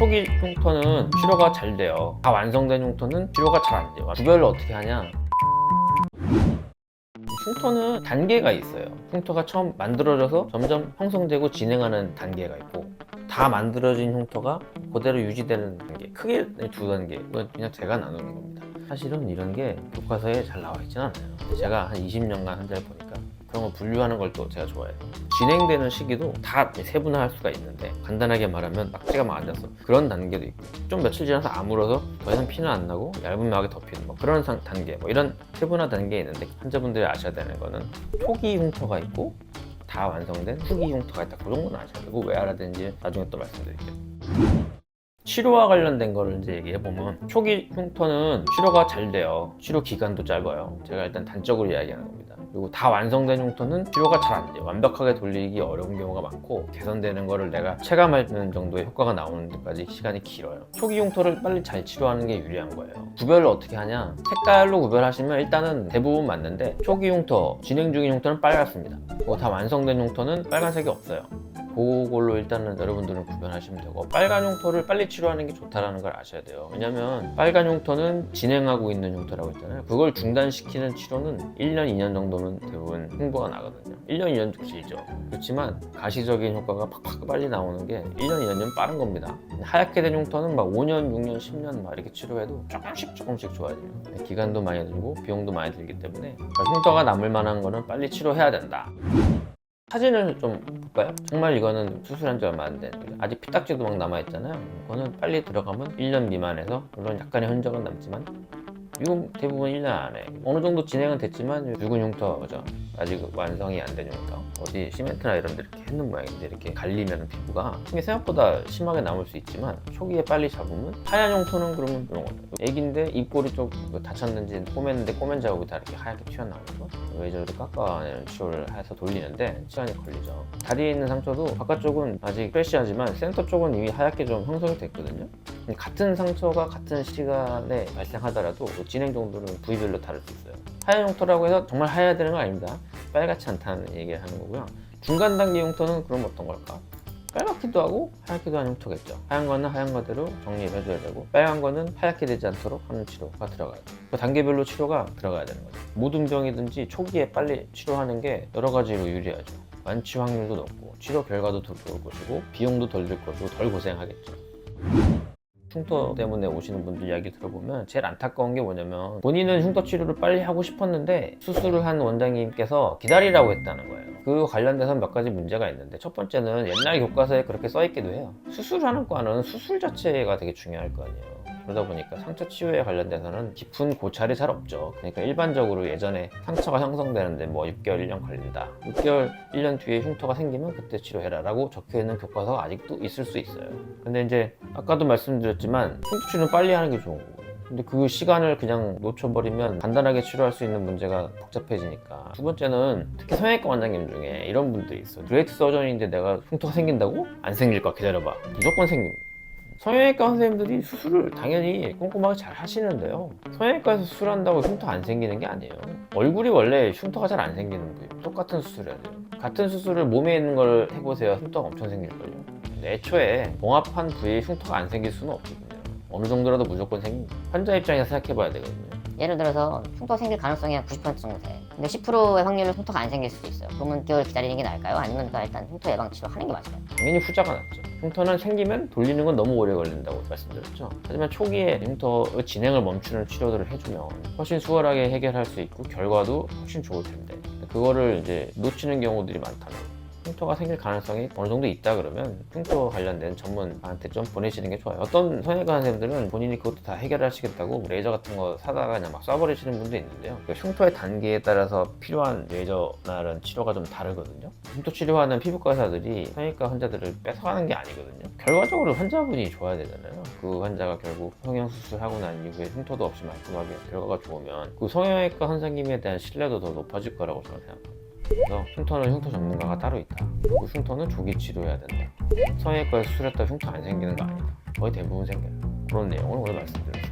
초기 흉터는 치료가 잘 돼요. 다 완성된 흉터는 치료가 잘 안 돼요. 구별을 어떻게 하냐? 흉터는 단계가 있어요. 흉터가 처음 만들어져서 점점 형성되고 진행하는 단계가 있고, 다 만들어진 흉터가 그대로 유지되는 단계, 크게 두 단계. 이건 그냥 제가 나누는 겁니다. 사실은 이런 게 교과서에 잘 나와 있진 않아요. 근데 제가 한 20년간 환자를 보니까 그런 거 분류하는 걸 또 제가 좋아해요. 진행되는 시기도 다 세분화할 수가 있는데, 간단하게 말하면 낙지가 막 앉아서 그런 단계도 있고, 좀 며칠 지나서 아물어서 더 이상 피는 안 나고 얇은 막이 덮이는 뭐 그런 단계, 뭐 이런 세분화 단계에 있는데, 환자분들이 아셔야 되는 거는 초기 흉터가 있고 다 완성된 후기 흉터가 있다. 그 정도는 아셔야 되고, 왜 알아야 되는지 나중에 또 말씀드릴게요. 치료와 관련된 거를 이제 얘기해보면, 초기 흉터는 치료가 잘 돼요. 치료 기간도 짧아요. 제가 일단 단적으로 이야기하는 겁니다. 그리고 다 완성된 흉터는 치료가 잘 안 돼요. 완벽하게 돌리기 어려운 경우가 많고, 개선되는 거를 내가 체감하는 정도의 효과가 나오는 데까지 시간이 길어요. 초기 흉터를 빨리 잘 치료하는 게 유리한 거예요. 구별을 어떻게 하냐? 색깔로 구별하시면 일단은 대부분 맞는데, 초기 흉터, 진행 중인 흉터는 빨갛습니다. 그리고 다 완성된 흉터는 빨간색이 없어요. 그걸로 일단은 여러분들은 구별하시면 되고, 빨간 흉터를 빨리 치료하는 게 좋다는 걸 아셔야 돼요. 왜냐면 빨간 흉터는 진행하고 있는 흉터라고 했잖아요. 그걸 중단시키는 치료는 1년, 2년 정도면 대부분 홍보가 나거든요. 1년, 2년도 길죠. 그렇지만 가시적인 효과가 팍팍 빨리 나오는 게 1년, 2년이면 빠른 겁니다. 하얗게 된 흉터는 막 5년, 6년, 10년 막 이렇게 치료해도 조금씩 좋아져요. 기간도 많이 들고 비용도 많이 들기 때문에 흉터가 남을 만한 거는 빨리 치료해야 된다. 사진을 좀 볼까요? 정말 이거는 수술한 지 얼마 안 된, 아직 피딱지도 막 남아있잖아요. 그거는 빨리 들어가면 1년 미만에서, 물론 약간의 흔적은 남지만 이건 대부분 1년 안에 어느 정도 진행은 됐지만 붉은 흉터죠. 아직 완성이 안 된 흉터, 어디 시멘트나 이런 데 이렇게 했는 모양인데 이렇게 갈리면 피부가 생각보다 심하게 남을 수 있지만, 초기에 빨리 잡으면 하얀 흉터는 그러면 이런 거죠. 애기인데 입꼬리 쪽 다쳤는지 꼬맸는데 꼬맨 자국이 다 이렇게 하얗게 튀어나오는 거, 레이저로 깎아내는 치료를 해서 돌리는데 시간이 걸리죠. 다리에 있는 상처도 바깥쪽은 아직 프레시하지만 센터 쪽은 이미 하얗게 좀 형성이 됐거든요. 같은 상처가 같은 시간에 발생하더라도 그 진행 정도는 부위별로 다를 수 있어요. 하얀 흉터라고 해서 정말 하얘야 되는 건 아닙니다. 빨갛지 않다는 얘기를 하는 거고요. 중간 단계 흉터는 그럼 어떤 걸까? 빨갛기도 하고 하얗기도 한 흉터겠죠. 하얀 거는 하얀 거대로 정리를 해줘야 되고, 빨간 거는 하얗게 되지 않도록 하는 치료가 들어가야 돼요. 그 단계별로 치료가 들어가야 되는 거죠. 모든 병이든지 초기에 빨리 치료하는 게 여러 가지로 유리하죠. 완치 확률도 높고, 치료 결과도 더 좋을 것이고, 비용도 덜 들 것이고, 덜 고생하겠죠. 흉터 때문에 오시는 분들 이야기 들어보면 제일 안타까운 게 뭐냐면, 본인은 흉터 치료를 빨리 하고 싶었는데 수술을 한 원장님께서 기다리라고 했다는 거예요. 그 관련돼서 몇 가지 문제가 있는데, 첫 번째는 옛날 교과서에 그렇게 써있기도 해요. 수술하는 과는 수술 자체가 되게 중요할 거 아니에요. 그러다 보니까 상처 치유에 관련돼서는 깊은 고찰이 잘 없죠. 그러니까 일반적으로 예전에 상처가 형성되는데 뭐 6개월, 1년 걸린다, 6개월, 1년 뒤에 흉터가 생기면 그때 치료해라 라고 적혀있는 교과서가 아직도 있을 수 있어요. 근데 이제 아까도 말씀드렸지만 흉터 치료는 빨리 하는 게 좋은 거고, 근데 그 시간을 그냥 놓쳐버리면 간단하게 치료할 수 있는 문제가 복잡해지니까. 두 번째는 특히 성형외과 원장님 중에 이런 분들이 있어. 그레이트 서전인데 내가 흉터가 생긴다고? 안 생길 거야, 기다려봐. 무조건 생깁니다. 성형외과 선생님들이 수술을 당연히 꼼꼼하게 잘 하시는데요, 성형외과에서 수술한다고 흉터 안 생기는 게 아니에요. 얼굴이 원래 흉터가 잘 안 생기는 거예요. 똑같은 수술을 해야 돼요. 같은 수술을 몸에 있는 걸 해보세요. 흉터가 엄청 생길걸요. 애초에 봉합한 부위에 흉터가 안 생길 수는 없거든요. 어느 정도라도 무조건 생깁니다. 환자 입장에서 생각해봐야 되거든요. 예를 들어서 흉터 생길 가능성이 한 90% 정도 돼. 근데 10%의 확률로 흉터가 안 생길 수도 있어요. 그러면 6개월 기다리는 게 나을까요? 아니면 일단 흉터 예방 치료 하는 게 맞을까요? 당연히 후자가 낫죠. 흉터는 생기면 돌리는 건 너무 오래 걸린다고 말씀드렸죠. 하지만 초기에 흉터의 진행을 멈추는 치료들을 해주면 훨씬 수월하게 해결할 수 있고 결과도 훨씬 좋을 텐데, 그거를 이제 놓치는 경우들이 많다면, 흉터가 생길 가능성이 어느 정도 있다 그러면 흉터 관련된 전문가한테 좀 보내시는 게 좋아요. 어떤 성형외과 선생님들은 본인이 그것도 다 해결하시겠다고 레이저 같은 거 사다가 그냥 막 쏴버리시는 분도 있는데요. 흉터의 단계에 따라서 필요한 레이저나 이런 치료가 좀 다르거든요. 흉터 치료하는 피부과 의사들이 성형외과 환자들을 뺏어가는 게 아니거든요. 결과적으로 환자분이 좋아야 되잖아요. 그 환자가 결국 성형수술하고 난 이후에 흉터도 없이 말끔하게 결과가 좋으면 그 성형외과 선생님에 대한 신뢰도 더 높아질 거라고 저는 생각합니다. 그래서 흉터는 흉터 전문가가 따로 있다. 그 흉터는 조기 치료해야 된다. 성형외과에서 수술했다 흉터 안 생기는 거 아니다. 거의 대부분 생겨요. 그런 내용을 오늘 말씀드렸습니다.